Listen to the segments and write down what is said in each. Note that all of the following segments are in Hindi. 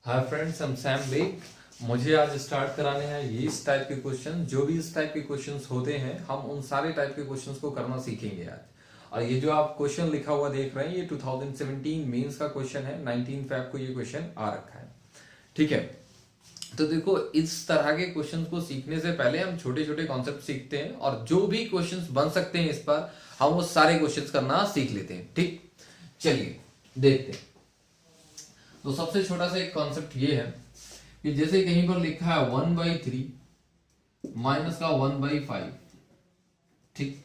हाय फ्रेंड्स, हम सैम बेग। मुझे आज स्टार्ट कराने हैं ये इस टाइप के क्वेश्चन। जो भी इस टाइप के क्वेश्चंस होते हैं हम उन सारे टाइप के क्वेश्चंस को करना सीखेंगे आज। और ये जो आप क्वेश्चन लिखा हुआ देख रहे हैं ये 2017 मेंस का क्वेश्चन है। 19 फेब को ये क्वेश्चन आ रखा है। ठीक है, तो देखो इस तरह के क्वेश्चंस को सीखने से पहले हम छोटे छोटे कॉन्सेप्ट सीखते हैं और जो भी क्वेश्चंस बन सकते हैं इस पर हम वो सारे क्वेश्चंस करना सीख लेते हैं। ठीक, चलिए देखते हैं। तो सबसे छोटा सा एक कॉन्सेप्ट ये है कि जैसे कहीं पर लिखा है 1/3 माइनस का 1/5। ठीक,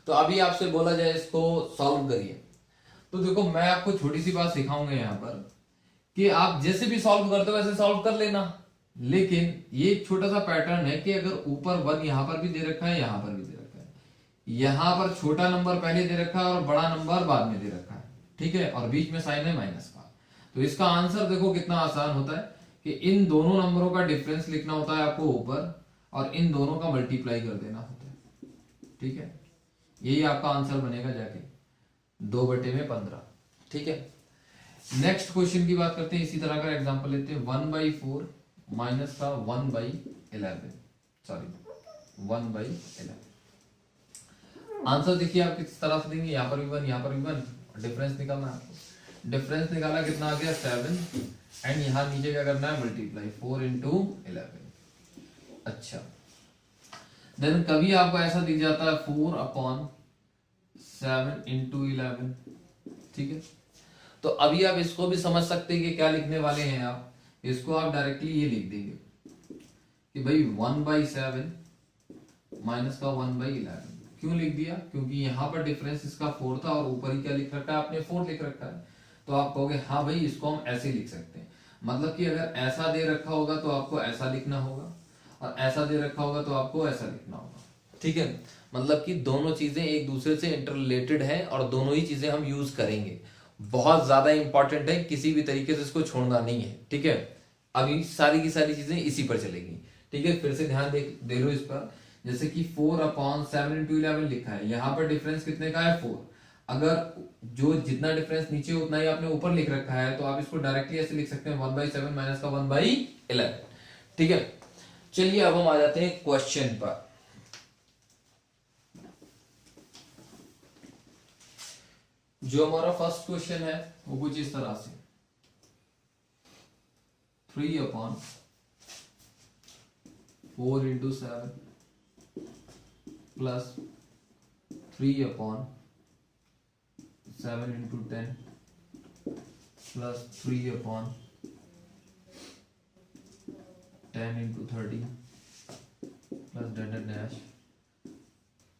तो अभी आपसे बोला जाए इसको सॉल्व करिए, तो देखो मैं आपको छोटी सी बात सिखाऊंगा यहाँ पर कि आप जैसे भी सॉल्व करते हो वैसे सॉल्व कर लेना। लेकिन ये एक छोटा सा पैटर्न है कि अगर ऊपर 1 यहां पर भी दे रखा है, यहां पर भी दे रखा है, यहां पर छोटा नंबर पहले दे रखा है और बड़ा नंबर बाद में दे रखा है, ठीक है, और बीच में साइन है माइनस का, तो इसका आंसर देखो कितना आसान होता है कि इन दोनों नंबरों का डिफरेंस लिखना होता है आपको ऊपर और इन दोनों का मल्टीप्लाई कर देना होता है। ठीक है, यही आपका आंसर बनेगा जाके 2/15। ठीक है, नेक्स्ट क्वेश्चन की बात करते हैं। इसी तरह का एग्जांपल लेते हैं 1/4 माइनस का 1/11, सॉरी 1/11। आंसर देखिए आप किस तरह से देंगे, यहाँ पर भी 1 यहाँ पर भी 1, डिफरेंस निकालना है आपको। डिफरेंस निकाला कितना आ गया 7 एंड यहाँ नीचे क्या करना है मल्टीप्लाई 4 into 11। अच्छा, देन कभी आपको ऐसा दिख जाता है 4/7 into 11। ठीक है, तो अभी आप इसको भी समझ सकते हैं कि क्या लिखने वाले हैं आप। इसको आप डायरेक्टली ये लिख देंगे कि भाई 1/7 माइनस का 1/11। क्यों लिख दिया? क्योंकि यहाँ पर डिफरेंस इसका 4 था और ऊपर ही क्या लिख रखा है आपने, 4 लिख रखा है। तो आप कहोगे हाँ भाई इसको हम ऐसे लिख सकते हैं। मतलब कि अगर ऐसा दे रखा होगा तो आपको ऐसा लिखना होगा और ऐसा दे रखा होगा तो आपको ऐसा लिखना होगा। ठीक है, मतलब कि दोनों चीजें एक दूसरे से इंटररिलेटेड है और दोनों ही चीजें हम यूज करेंगे। बहुत ज्यादा इंपॉर्टेंट है, किसी भी तरीके से इसको छोड़ना नहीं है। ठीक है, अभी सारी की सारी चीजें इसी पर चलेगी। ठीक है, फिर से ध्यान दे लो इस पर। जैसे कि 4/7 into 11 लिखा है, यहाँ पर डिफरेंस कितने का है 4। अगर जो जितना डिफरेंस नीचे उतना ही आपने ऊपर लिख रखा है तो आप इसको डायरेक्टली ऐसे लिख सकते हैं 1/7 माइनस का 1/11। ठीक है, चलिए अब हम आ जाते हैं क्वेश्चन पर। जो हमारा फर्स्ट क्वेश्चन है वो कुछ इस तरह से 3/4 into 7 plus 3/7 into 10 plus 3/10 into 30 plus dash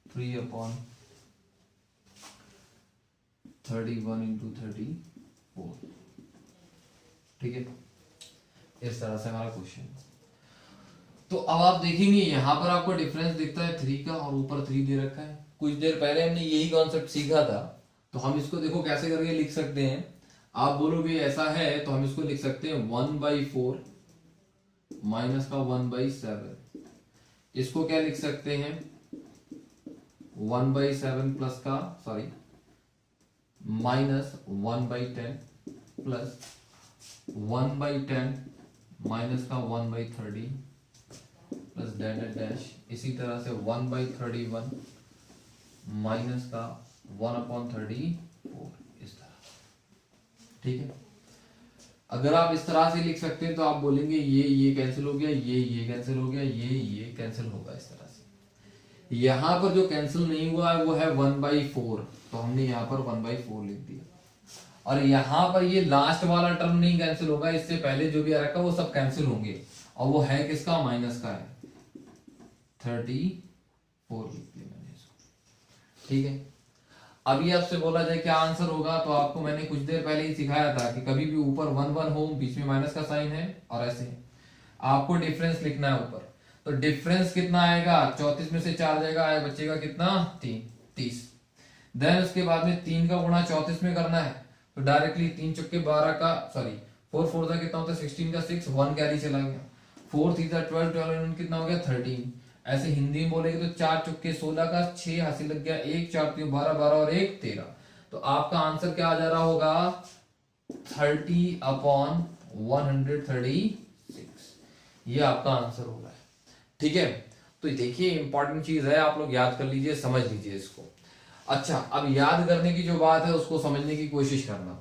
3/31 into 34। ठीक है, इस तरह से हमारा क्वेश्चन। तो अब आप देखेंगे यहां पर आपको डिफरेंस दिखता है 3 का और ऊपर 3 दे रखा है। कुछ देर पहले हमने यही कॉन्सेप्ट सीखा था, तो हम इसको देखो कैसे करके लिख सकते हैं। आप बोलोगे ऐसा है तो हम इसको लिख सकते हैं 1/4 माइनस का 1/7। इसको क्या लिख सकते हैं 1/7 प्लस का सॉरी माइनस 1/10 प्लस 1/10 माइनस का 1/30 प्लस डैश। इसी तरह से 1/31 माइनस का 1/34 इस तरह। ठीक है, अगर आप इस तरह से लिख सकते हैं तो आप बोलेंगे ये कैंसिल हो गया, ये कैंसिल हो गया, ये कैंसिल होगा इस तरह से। यहां पर जो कैंसिल नहीं हुआ है वो है 1/4, तो हमने यहां पर 1/4 लिख दिया। और यहां पर ये लास्ट वाला टर्म नहीं कैंसिल होगा, इससे पहले जो भी आ रखा है वो सब कैंसिल होंगे और वो है किसका, माइनस का है 34 लिख दिया मैंने इसको। ठीक है, अभी आपसे बोला जाए क्या आंसर होगा, तो आपको मैंने कुछ देर पहले ही सिखाया था कि कभी भी ऊपर 1 हो, बीच में माइनस का साइन है और ऐसे आपको डिफरेंस लिखना है ऊपर। तो डिफरेंस कितना आएगा, 34 में से 4 जाएगा, आया बचेगा कितना 3, 30। देन उसके बाद में 3 का गुणा 34 में करना है, तो डायरेक्टली 3 चुक्के 12 का सॉरी 4 4 का कितना होता है 16 का 6, 1 कैरी चला गया, 4 3 12 12 कितना हो गया 13। ऐसे हिंदी में बोलेंगे तो 4 चुक्के 16 का 6 हासिल लग गया, 1 4 3 12 12 और 1 13। तो आपका आंसर क्या आ जा रहा होगा 30/1 136, ये आपका आंसर हो रहा है। ठीक है, तो देखिए इंपॉर्टेंट चीज है, आप लोग याद कर लीजिए, समझ लीजिए इसको। अच्छा, अब याद करने की जो बात है उसको समझने की कोशिश करना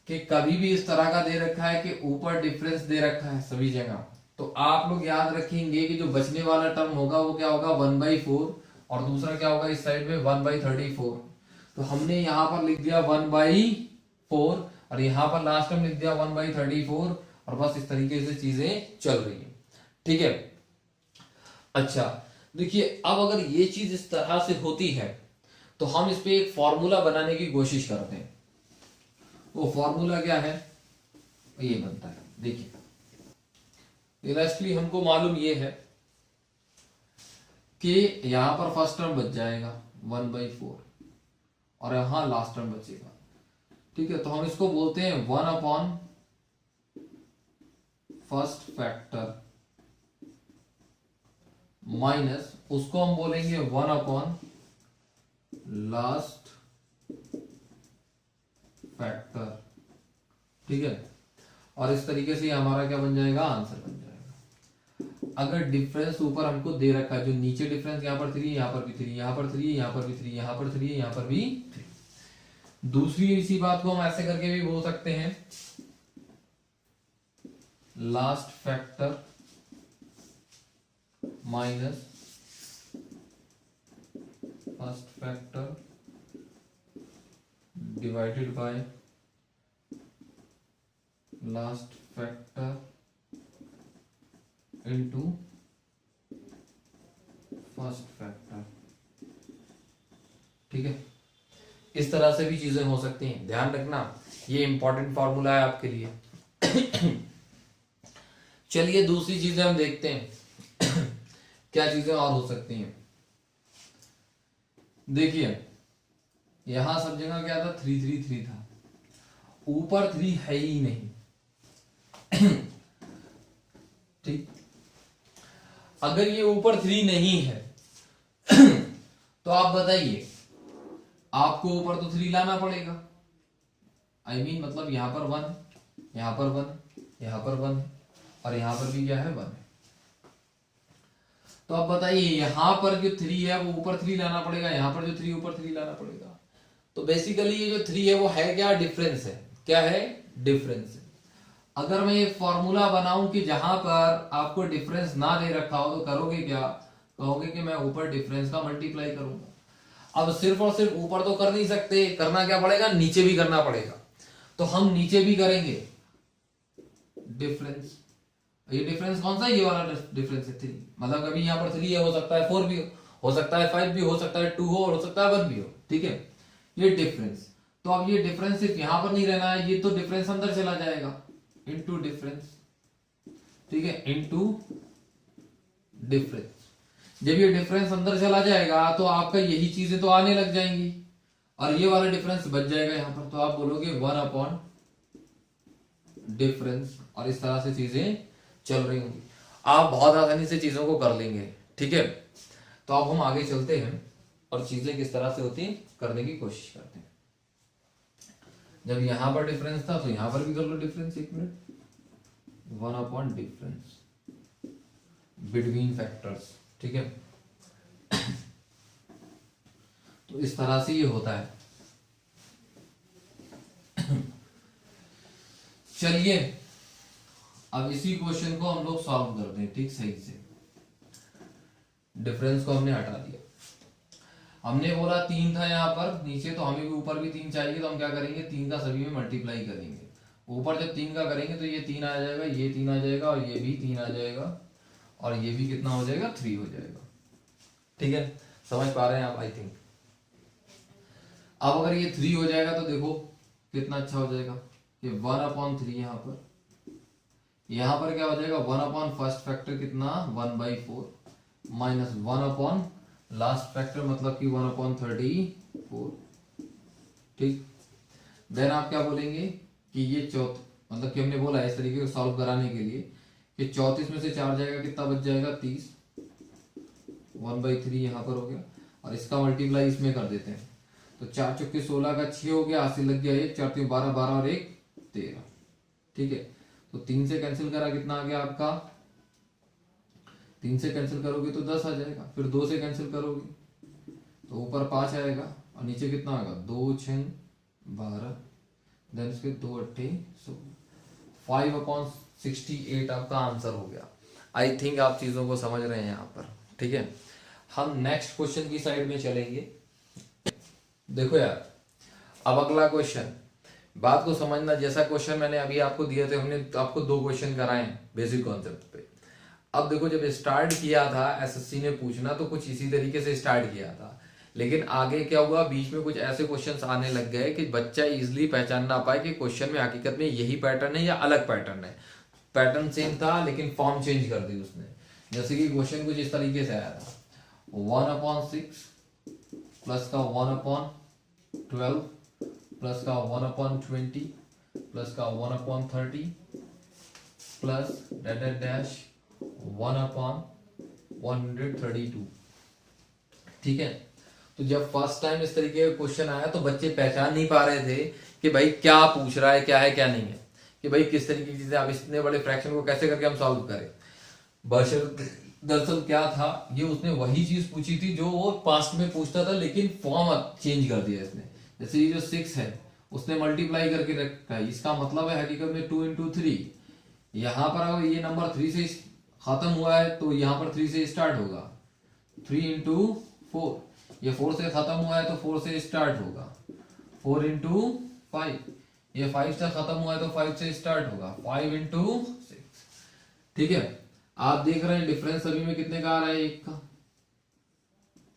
कि कभी भी इस तरह का दे रखा है कि ऊपर डिफरेंस दे रखा है सभी जगह, तो आप लोग याद रखेंगे कि जो बचने वाला टर्म होगा वो क्या होगा 1/4, और दूसरा क्या होगा इस साइड में 1/34। तो हमने यहां पर लिख दिया 1/4 और यहां पर लास्ट में लिख दिया 1/34, और बस इस तरीके से चीजें चल रही है। ठीक है, अच्छा देखिए, अब अगर ये चीज इस तरह से होती है तो हम इस पे एक फॉर्मूला बनाने की कोशिश करते हैं। वो फॉर्मूला क्या है, ये बनता है, देखिए इलास्टली हमको मालूम ये है कि यहां पर फर्स्ट टर्म बच जाएगा 1/4 और यहां लास्ट टर्म बचेगा। ठीक है, तो हम इसको बोलते हैं 1/, फर्स्ट फैक्टर माइनस उसको हम बोलेंगे 1/, लास्ट फैक्टर। ठीक है, और इस तरीके से हमारा क्या बन जाएगा, आंसर बन जाएगा। अगर डिफरेंस ऊपर हमको दे रखा है, जो नीचे डिफरेंस यहां पर 3, यहां पर भी 3, यहां पर 3, यहां पर भी 3, यहां पर 3, यहां पर भी 3। दूसरी इसी बात को हम ऐसे करके भी बोल सकते हैं, last factor minus first factor divided by last factor into first factor. ठीक है, इस तरह से भी चीजें हो सकती हैं, ध्यान रखना, ये इंपॉर्टेंट फॉर्मूला है आपके लिए। चलिए दूसरी चीजें हम देखते हैं क्या चीजें और हो सकती हैं। देखिए यहां सब जगह क्या था, 3 3 3 था, ऊपर 3 है ही नहीं। ठीक, अगर ये ऊपर 3 नहीं है तो आप बताइए, आपको ऊपर तो 3 लाना पड़ेगा। I mean, मतलब यहां पर 1, यहां पर 1, यहां पर 1 और यहां पर भी क्या है 1 है। तो अब बताइए यहां पर जो 3 है वो ऊपर 3 लाना पड़ेगा, यहां पर जो 3 ऊपर 3 लाना पड़ेगा। तो बेसिकली ये जो 3 है वो है क्या, डिफरेंस है। क्या है, डिफरेंस है। अगर मैं एक फॉर्मूला बनाऊं कि जहां पर आपको डिफरेंस ना दे रखा हो तो करोगे क्या, कहोगे कि मैं ऊपर डिफरेंस का मल्टीप्लाई करूंगा। अब सिर्फ और सिर्फ ऊपर तो कर नहीं सकते, करना क्या पड़ेगा, नीचे भी करना पड़ेगा। तो हम नीचे भी करेंगे डिफरेंस। ये डिफरेंस कौन सा है, ये वाला डिफरेंस है 3, मतलब कभी यहाँ पर 3 है, हो सकता है 4 भी हो सकता है 5 भी हो सकता है 2 हो और हो सकता है 1 भी हो। ठीक है, ये डिफरेंस। तो अब ये डिफरेंस सिर्फ यहां पर नहीं रहना है, ये तो डिफरेंस अंदर चला जाएगा, इनटू डिफरेंस। ठीक है, इनटू डिफरेंस। जब ये डिफरेंस अंदर चला जाएगा तो आपका यही चीजें तो आने लग जाएंगी और ये वाला डिफरेंस बच जाएगा यहां पर। तो आप बोलोगे 1/, डिफरेंस, और इस तरह से चीजें चल रही होंगी। आप बहुत आसानी से चीजों को कर लेंगे। ठीक है, तो अब हम आगे चलते हैं और चीजें किस तरह से होती करने की कोशिश करते हैं। जब यहां पर डिफरेंस था तो यहां पर भी कर लो डिफरेंस। एक मिनट, 1/, डिफरेंस बिटवीन फैक्टर्स। ठीक है, तो इस तरह से ये होता है। चलिए अब इसी क्वेश्चन को हम लोग सॉल्व करते हैं। ठीक, सही से डिफरेंस को हमने हटा दिया। हमने बोला 3 था यहाँ पर नीचे, तो हमें भी ऊपर भी 3 चाहिए, तो हम क्या करेंगे, 3 का सभी में मल्टीप्लाई करेंगे। ऊपर जब 3 का करेंगे तो ये 3 आ जाएगा, ये 3 आ जाएगा और ये भी 3 आ जाएगा और ये भी कितना हो जाएगा, 3 हो जाएगा। ठीक है, समझ पा रहे हैं आप, आई थिंक। अब अगर ये 3 हो जाएगा तो देखो कितना अच्छा हो जाएगा, ये 1/3 यहाँ पर क्या हो जाएगा, 1/, फर्स्ट फैक्टर कितना 1/4 माइनस 1/, लास्ट फैक्टर मतलब कि 1/34। ठीक, देन आप क्या बोलेंगे कि ये मतलब कि हमने बोला इस तरीके को सॉल्व कराने के लिए कि 34 में से 4 जाएगा, कितना बच जाएगा 30, 1/3 यहाँ पर हो गया और इसका मल्टीप्लाई इसमें कर देते हैं। तो 4 चौके 16 का 6 हो गया, हाथ से लग गया 1, 4 3 12, 12 और 1 13। ठीक है, तो 3 से कैंसिल करा कितना आ गया आपका, 3 से कैंसिल करोगे तो 10 आ जाएगा, फिर 2 से कैंसिल करोगे तो ऊपर 5 आएगा और नीचे कितना आएगा, 2 6 12, देन उसके 2 8 16, 5/68 आपका आंसर हो गया। आई थिंक आप चीजों को समझ रहे हैं यहाँ पर, ठीक है। हम नेक्स्ट क्वेश्चन की साइड में चलेंगे। देखो यार, अब अगला क्वेश्चन, बात को समझना, जैसा क्वेश्चन मैंने अभी आपको दिए थे, हमने आपको 2 क्वेश्चन कराए बेसिक कॉन्सेप्ट पे। अब देखो, जब स्टार्ट किया था एसएससी ने पूछना तो कुछ इसी तरीके से स्टार्ट किया था, लेकिन आगे क्या हुआ, बीच में कुछ ऐसे क्वेश्चंस आने लग गए कि बच्चा इजीली पहचान ना पाए कि क्वेश्चन में हकीकत में यही पैटर्न है या अलग पैटर्न है। पैटर्न सेम था लेकिन फॉर्म चेंज कर दी उसने। जैसे कि क्वेश्चन कुछ इस तरीके से आया था, 1/6 प्लस का 1/12 प्लस का 1/20 प्लस का 1/30 प्लस डैश डैश डैश 1/132। ठीक है, तो जब फर्स्ट टाइम इस तरीके का क्वेश्चन आया तो बच्चे पहचान नहीं पा रहे थे कि भाई क्या पूछ रहा है, क्या है क्या नहीं है, कि भाई किस तरीके की चीजें, अब इतने बड़े फ्रैक्शन को कैसे करके हम सॉल्व करें। दरअसल क्या था, ये उसने वही चीज पूछी थी जो वो पास्ट में पूछता था, लेकिन फॉर्म चेंज कर दिया इसने। जैसे ये जो 6 है उसने मल्टीप्लाई करके रखा है, इसका मतलब है हकीकत में 2 × 3। यहां पर अगर ये नंबर 3 से खत्म हुआ है तो यहां पर 3 से स्टार्ट होगा, 3 × 4। ये 4 से खत्म हुआ है तो 4 से स्टार्ट होगा, 4 × 5। ये 5 से खत्म हुआ है तो 5 से स्टार्ट होगा, 5 × 6। ठीक है, आप देख रहे हैं डिफरेंस सभी में कितने का आ रहा है, 1 का।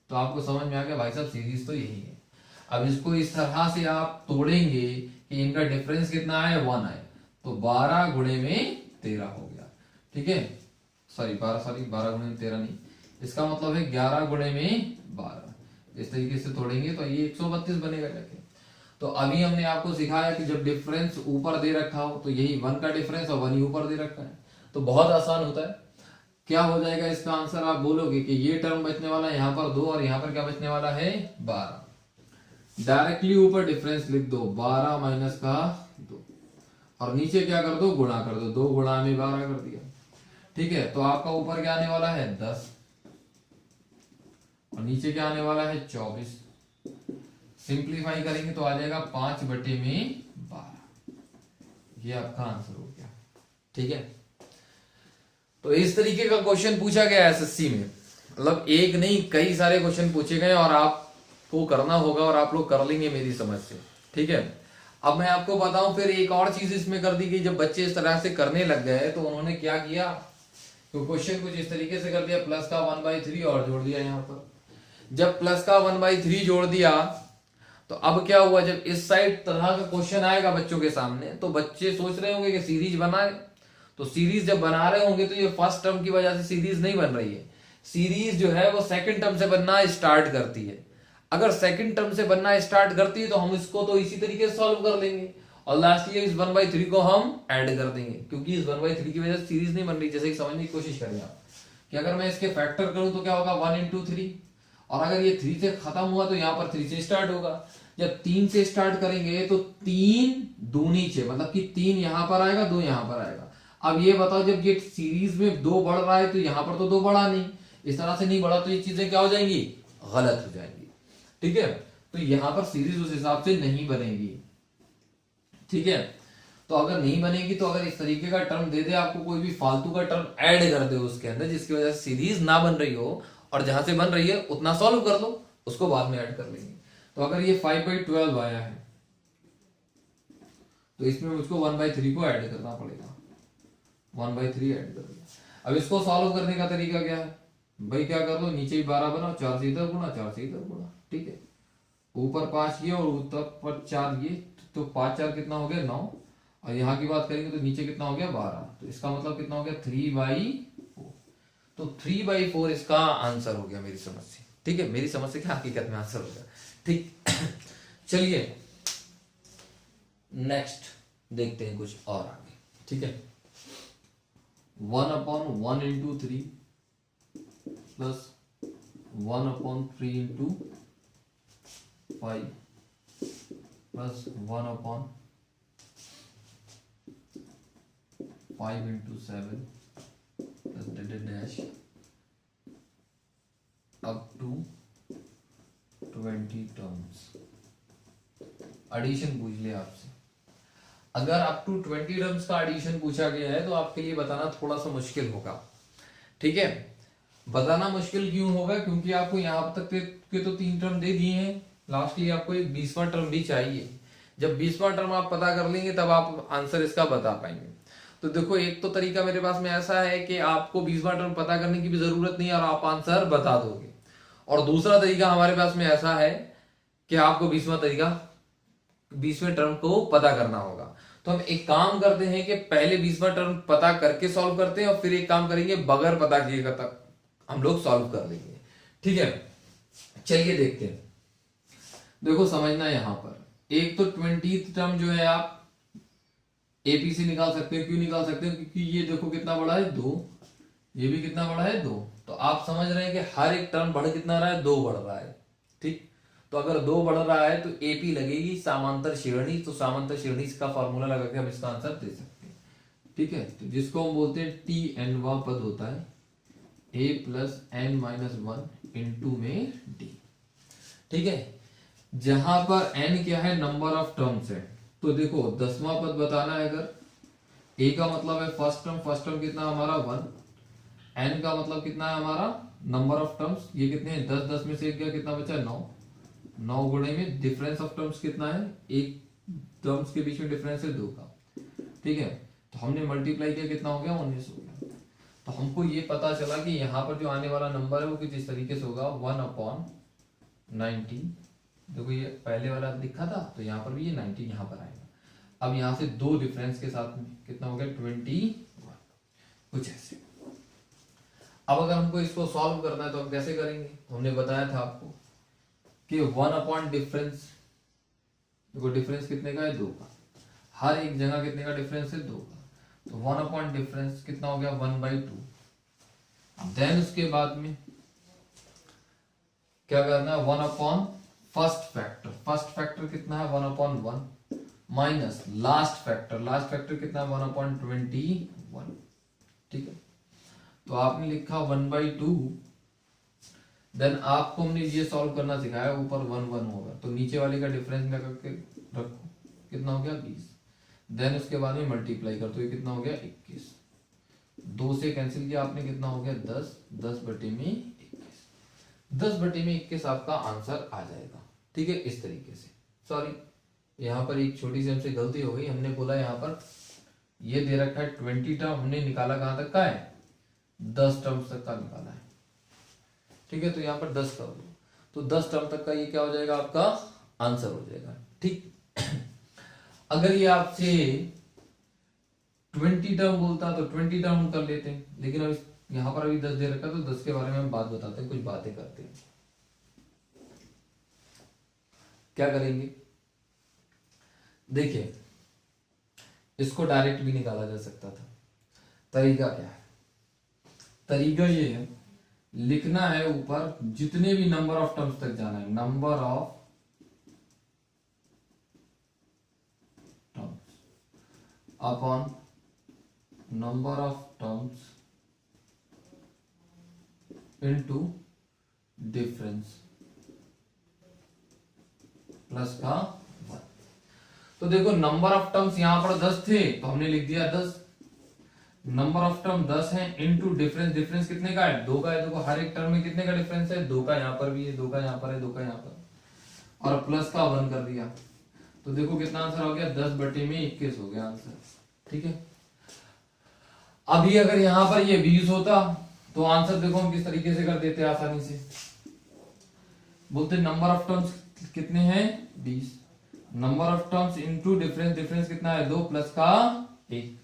तो आपको समझ में आ गया भाई साहब, सीरीज तो यही है। अब इसको इस तरह से आप तोड़ेंगे कि इनका डिफरेंस कितना है, 1 है, तो 12 गुणे में 13 हो गया। ठीक है, सॉरी 12 गुणे में 13 नहीं, इसका मतलब है 11 गुणे में 12। इस तरीके से तोड़ेंगे तो ये 132 बनेगा जाके। तो अभी हमने आपको सिखाया कि जब डिफरेंस ऊपर दे रखा हो तो यही 1 का डिफरेंस और 1 ही ऊपर दे रखा है, तो बहुत आसान होता है। क्या हो जाएगा इसका आंसर, आप बोलोगे कि ये टर्म बचने वाला है यहाँ पर 2 और यहाँ पर क्या बचने वाला है, 12। डायरेक्टली ऊपर डिफरेंस लिख दो, 12 माइनस का 2, और नीचे क्या कर दो, गुणा कर दो, 2 गुणा में 12 कर दिया। ठीक है, तो आपका ऊपर क्या आने वाला है, 10, और नीचे क्या आने वाला है, 24। सिंप्लीफाई करेंगे तो आ जाएगा 5/12। ये आपका आंसर हो गया। ठीक है, तो इस तरीके का क्वेश्चन पूछा गया एसएससी में, मतलब एक नहीं कई सारे क्वेश्चन पूछे गए और आपको करना होगा और आप लोग कर लेंगे मेरी समझ से। ठीक है, अब मैं आपको बताऊं फिर एक और चीज इसमें कर दी गई। जब बच्चे इस तरह से करने लग गए तो उन्होंने क्या किया, तो क्वेश्चन कुछ इस तरीके से कर दिया, प्लस का 1/3 और जोड़ दिया यहाँ पर। जब प्लस का 1/3 जोड़ दिया तो अब क्या हुआ, जब इस साइड तरह का क्वेश्चन आएगा बच्चों के सामने तो बच्चे सोच रहे होंगे कि सीरीज बनाए। तो सीरीज जब बना रहे होंगे तो ये फर्स्ट टर्म की वजह से सीरीज नहीं बन रही है, सीरीज जो है वो सेकंड टर्म से बनना स्टार्ट करती है। अगर सेकंड टर्म से बनना स्टार्ट करती है तो हम इसको तो इसी तरीके से सॉल्व कर लेंगे और लास्ट ईयर इस 1/3 को हम ऐड कर देंगे, क्योंकि इस 1/3 की वजह से सीरीज नहीं बन रही। जैसे कि समझने की कोशिश करें आप कि अगर मैं इसके फैक्टर करूं तो क्या होगा, 1 × 3, और अगर ये 3 से खत्म हुआ तो यहाँ पर 3 से स्टार्ट होगा। जब 3 से स्टार्ट करेंगे तो 3 2 नीचे, मतलब कि 3 यहां पर आएगा, 2 यहां पर आएगा। अब ये बताओ, जब ये सीरीज में 2 बढ़ रहा है तो यहां पर तो 2 बढ़ा नहीं, इस तरह से नहीं बढ़ा, तो ये चीजें क्या हो जाएंगी, गलत हो जाएंगी। ठीक है, तो यहां पर सीरीज उस हिसाब से नहीं बनेगी। ठीक है, तो अगर नहीं बनेगी तो अगर इस तरीके का टर्म दे दे आपको, कोई भी फालतू का टर्म ऐड कर दे उसके अंदर जिसकी वजह से सीरीज ना बन रही हो, और जहां से बन रही है उतना सॉल्व कर लो, उसको बाद में ऐड कर लेंगे। तो अगर ये 5/12 आया है तो इसमें मुझको 1/3 को ऐड करना पड़ेगा, 1/3 ऐड कर दिया। अब इसको सॉल्व करने का तरीका क्या है भाई, क्या कर लो, नीचे ही 12 बनाओ, 4 से इधर गुणा, 4 से इधर गुणा। ठीक है, ऊपर 5 ये और ऊपर पर 4 ये, तो 5 4 कितना हो गया, 9, और यहाँ की बात करेंगे तो नीचे कितना हो गया, 12। तो इसका मतलब कितना हो गया, 3/4। तो 3/4 इसका आंसर हो गया मेरी समझ से। ठीक है, मेरी समझ से क्या हकीकत में आंसर हो गया। ठीक चलिए नेक्स्ट देखते हैं कुछ और आगे। ठीक है, 1/1 × 3 plus 1/3 × 5 plus 1/2 5 into 7 dash up to 20 terms. Addition पूछ लिया आपसे। अगर अप टू 20 टर्म्स का एडिशन पूछा गया है तो आपके लिए बताना थोड़ा सा मुश्किल होगा, ठीक है। बताना मुश्किल क्यों होगा, क्योंकि आपको यहाँ तक के तो 3 टर्म दे दिए हैं, लास्टली आपको एक 20वां टर्म भी चाहिए। जब 20वां टर्म आप पता कर लेंगे तब आप आंसर इसका बता पाएंगे। तो देखो, एक तो तरीका मेरे पास में ऐसा है कि आपको 20वां टर्म पता करने की भी जरूरत नहीं है और आप आंसर बता दोगे, और दूसरा तरीका हमारे पास में ऐसा है कि आपको 20वें टर्म को पता करना होगा। तो हम एक काम करते हैं कि पहले 20वां टर्म पता करके सॉल्व करते हैं और फिर एक काम करेंगे बगैर पता किए तक हम लोग सॉल्व कर लेंगे, ठीक है। चलिए देखते हैं। देखो समझना है, यहां पर एक तो 20th टर्म जो है आप एपी से निकाल सकते हो। क्यों निकाल सकते हो? क्योंकि ये देखो कितना बड़ा है 2, ये भी कितना बड़ा है 2। तो आप समझ रहे हैं कि हर एक टर्म बढ़ कितना रहा है, 2 बढ़ रहा है, ठीक। तो अगर 2 बढ़ रहा है तो एपी लगेगी समांतर श्रेणी। तो समांतर श्रेणी का फॉर्मूला लगा के हम इसका आंसर दे सकते हैं, ठीक है। तो जिसको हम बोलते हैं टी एन वा पद होता है a plus n minus 1 into में डी, ठीक है। जहां पर n क्या है, नंबर ऑफ टर्म्स है। तो देखो 10वां पद बताना है, अगर a का मतलब है फर्स्ट टर्म कितना हमारा 1, n का मतलब कितना है हमारा नंबर ऑफ टर्म्स, ये कितने हैं 10, 10 में से 1 गया, कितना बचा 9, 9 गुणे में डिफरेंस ऑफ टर्म्स कितना है, एक टर्म्स के बीच में डिफरेंस है 2 का, ठीक है। तो हमने मल्टीप्लाई किया, कितना हो गया 19 हो गया। तो हमको ये पता चला कि यहाँ पर जो आने वाला नंबर है वो कुछ इस तरीके से होगा 1/19। देखो ये पहले वाला लिखा था, तो यहाँ पर भी ये 19 यहाँ पर आएगा। अब यहाँ से 2 डिफरेंस के साथ कितना हो गया 21, कुछ ऐसे। अब अगर हमको इसको सॉल्व करना है तो हम कैसे करेंगे, हमने बताया था आपको कि 1 डिफरेंस, देखो डिफरेंस कितने का है 2 का, हर एक जगह कितने का डिफरेंस है 2 का। तो 1 डिफरेंस कितना हो गया 1/2। देन उसके बाद में क्या करना है 1 फर्स्ट फैक्टर कितना है 1/1 माइनस लास्ट फैक्टर कितना है 1/21, ठीक है। तो आपने लिखा 1/2। देन आपको हमने ये सॉल्व करना सिखाया, ऊपर 1 1 होगा तो नीचे वाले का डिफरेंस लगा के रखो, कितना हो गया 20। देन उसके बाद में मल्टीप्लाई कर तो ये कितना हो गया 21, 2 से कैंसिल किया आपने, कितना हो गया 10, 10/21, 10/21 आपका आंसर आ जाएगा, ठीक है। इस तरीके से, सॉरी यहाँ पर एक छोटी सी हमसे गलती हो गई, हमने बोला यहाँ पर ये दे रखा है 20 टर्म, हमने निकाला कहां तक का है 10 टर्म्स तक का निकाला है, ठीक है। तो यहाँ पर 10 कर दो, तो 10 टर्म तक का ये क्या हो जाएगा आपका आंसर हो जाएगा, ठीक। अगर ये आपसे 20 टर्म बोलता तो 20 टर्म कर लेते हैं, लेकिन अब यहां पर अभी 10 दे रखा, तो 10 के बारे में हम बात बताते हैं, कुछ बातें करते हैं। क्या करेंगे, देखिए इसको डायरेक्ट भी निकाला जा सकता था। तरीका क्या है, तरीका ये है, लिखना है ऊपर जितने भी नंबर ऑफ टर्म्स तक जाना है, number of terms upon number of terms into difference plus का 1। तो देखो नंबर ऑफ टर्म्स यहां पर 10 थे तो हमने लिख दिया 10, नंबर ऑफ टर्म 10 है इनटू डिफरेंस कितने का है 2 का है। देखो हर एक टर्म में कितने का डिफरेंस है 2 का, यहां पर भी है 2 का, यहां पर है 2 का, यहां पर, और प्लस का 1 कर दिया। तो देखो कितना आंसर हो गया 10/21 हो गया आंसर, ठीक है। अभी अगर यहां पर ये 20 होता तो आंसर देखो हम किस तरीके से कर देते आसानी से, बोलते नंबर ऑफ टर्म्स कितने हैं 20, number of terms into difference कितना है 2 प्लस का 1,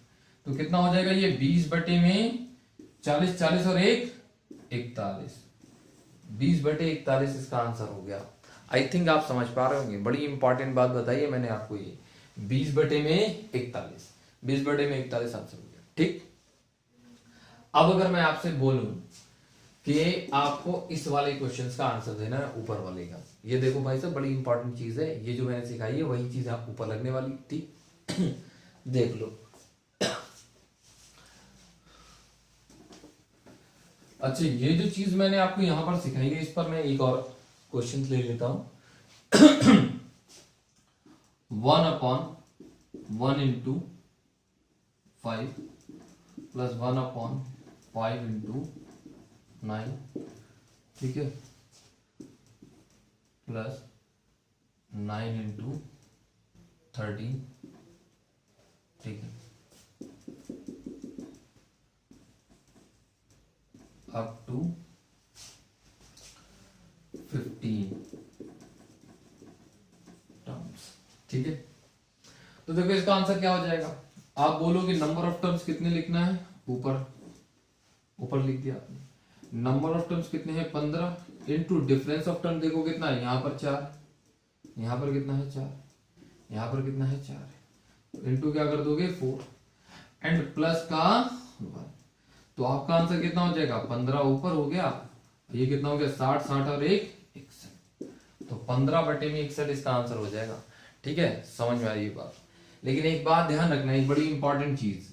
तो कितना हो जाएगा ये 20/40, 40 और 1 41, 20/41 इसका आंसर हो गया। आई थिंक आप समझ पा रहे होंगे, बड़ी इंपॉर्टेंट बात बताई है मैंने आपको, ये 20/41, 20/41 आंसर हो गया, ठीक। अब अगर मैं आपसे बोलूं कि आपको इस वाले क्वेश्चंस का आंसर देना है ऊपर वाले का, ये देखो भाई साहब बड़ी इंपॉर्टेंट चीज है, ये जो मैंने सिखाई है वही चीज आप ऊपर लगने वाली थी। देख लो अच्छा, ये जो चीज मैंने आपको यहां पर सिखाई है, इस पर मैं एक और क्वेश्चन ले लेता हूं। 1/1 × 5 प्लस 1/5 × 9, ठीक है, प्लस 9 × 13, ठीक है, अप टू 15 टर्म्स, ठीक है। तो देखो इसका आंसर क्या हो जाएगा। आप बोलो कि नंबर ऑफ टर्म्स कितने लिखना है, ऊपर लिख दिया आपने। नंबर ऑफ टर्म्स कितने हैं 15, इंटू डिफरेंस ऑफ टर्म देखो कितना है, यहाँ पर 4, यहाँ पर कितना है 4, यहाँ पर कितना है 4, तो इंटू क्या कर दोगे 4 एंड प्लस का 1, तो आपका आंसर कितना हो जाएगा 15 ऊपर हो गया, ये कितना हो गया 60, 60 और 1 61, तो 15/61 इसका आंसर हो जाएगा। ठीक है, समझ में आ रही है बात। लेकिन एक बात ध्यान रखना, एक बड़ी इंपॉर्टेंट चीज,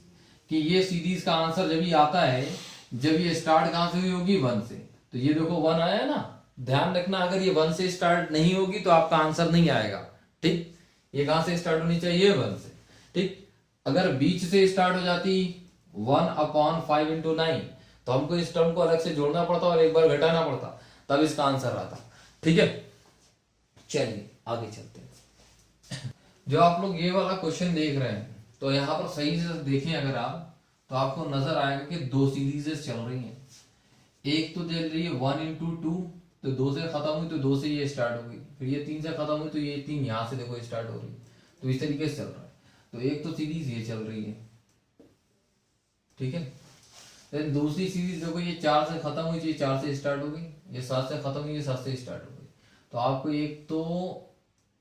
कि ये सीरीज का आंसर जब ही आता है जब ये स्टार्ट कहां से हुई होगी 1 से, तो ये देखो 1 आया है ना, ध्यान रखना अगर ये 1 से स्टार्ट नहीं होगी तो आपका आंसर नहीं आएगा। ठीक, ये कहां से स्टार्ट होनी चाहिए 1 से। ठीक, अगर बीच से स्टार्ट हो जाती 1/5 × 9 तो हमको इस टर्म को अलग से जोड़ना पड़ता और एक बार घटाना पड़ता, तब इसका आंसर आता। ठीक है, चलिए आगे चलते हैं। जो आप लोग ये वाला क्वेश्चन देख रहे हैं, तो यहां पर सही से देखें अगर आप, तो आपको नजर आएगा कि 2 सीरीजेस चल रही हैं। एक तो चल रही है 1 × 2, तो 2 से खत्म हुई तो 2 से ये स्टार्ट हो गई, फिर ये 3 से खत्म हुई तो ये 3 यहां से देखो स्टार्ट हो रही है, तो इस तरीके से चल रहा है। तो एक तो सीरीज ये चल रही है, ठीक है। देन दूसरी सीरीज देखो, ये 4 से खत्म हुई, ये 4 से स्टार्ट हो गई, ये 7 से खत्म हुई, ये 7 से स्टार्ट हो गई। तो आपको एक तो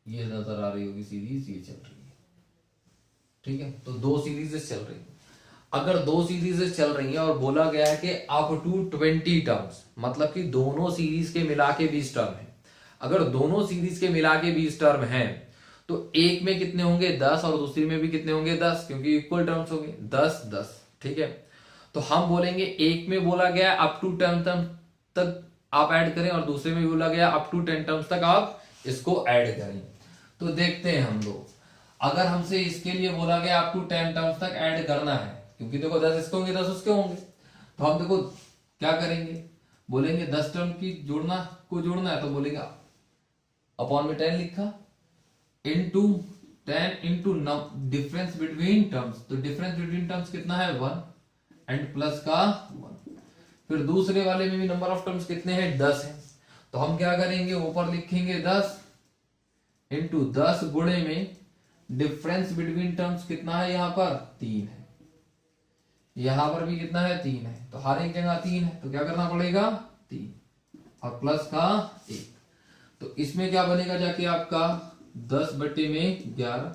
ये नजर आ रही होगी सीरीज ये चल रही है, ठीक है। तो 2 सीरीज चल रही है। अगर 2 सीरीज चल रही हैं और बोला गया है कि अप टू 20 टर्म्स, मतलब कि दोनों सीरीज के मिला के 20 टर्म है। अगर दोनों सीरीज के मिला के 20 टर्म हैं, तो एक में कितने होंगे 10 और दूसरी में भी कितने होंगे 10, क्योंकि इक्वल टर्म्स होंगे 10 10, ठीक है। तो हम बोलेंगे एक में बोला गया अप टू 10 टर्म तक आप ऐड करें और दूसरे में बोला गया अप टू 10 टर्म्स तक आप इसको ऐड करें। तो देखते हैं हम लोग, अगर हमसे इसके लिए बोला गया अप टू 10 टर्म्स तक ऐड करना है, क्योंकि देखो 10 इसके होंगे 10 उसके होंगे, तो हम देखो क्या करेंगे, बोलेंगे 10 टर्म की जोड़ना है, तो बोलेंगे अपॉन में 10 लिखा, into 10 into difference between terms, तो डिफरेंस बिटवीन टर्म्स कितना है 1 एंड प्लस का 1। फिर दूसरे वाले में भी नंबर ऑफ टर्म्स कितने हैं 10 है, तो हम क्या करेंगे ऊपर लिखेंगे 10 इनटू 10 गुणे में डिफरेंस बिटवीन टर्म्स कितना है, यहां पर 3 है, यहां पर भी कितना है 3 है, तो हर एक जगह 3 है, तो क्या करना पड़ेगा 3 और प्लस का 1। तो इसमें क्या बनेगा जाके आपका 10/11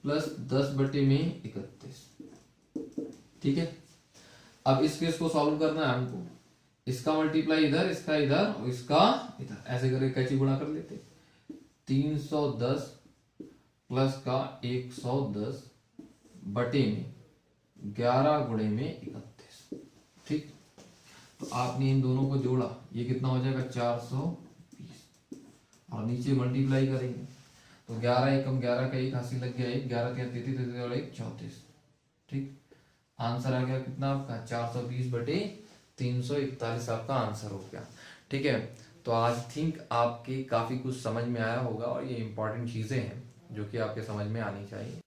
प्लस 10/31, ठीक है। अब इस केस को सॉल्व करना है हमको, इसका मल्टीप्लाई इधर, इसका इधर और इसका इधर, ऐसे करके कैची गुणा कर लेते। 310 प्लस का 110 बटे में 11 गुणे में 31, ठीक। तो आपने इन दोनों को जोड़ा, ये कितना हो जाएगा 420 और नीचे मल्टीप्लाई करेंगे तो 11 एकम 11 का 1 हासिल लग गया, 1 11 3 33 33 और 1 34, ठीक। आंसर आ गया कितना आपका 420/341 आपका आंसर हो गया, ठीक है। तो आज थिंक आपके काफी कुछ समझ में आया होगा और ये इंपॉर्टेंट चीजें हैं जो कि आपके समझ में आनी चाहिए।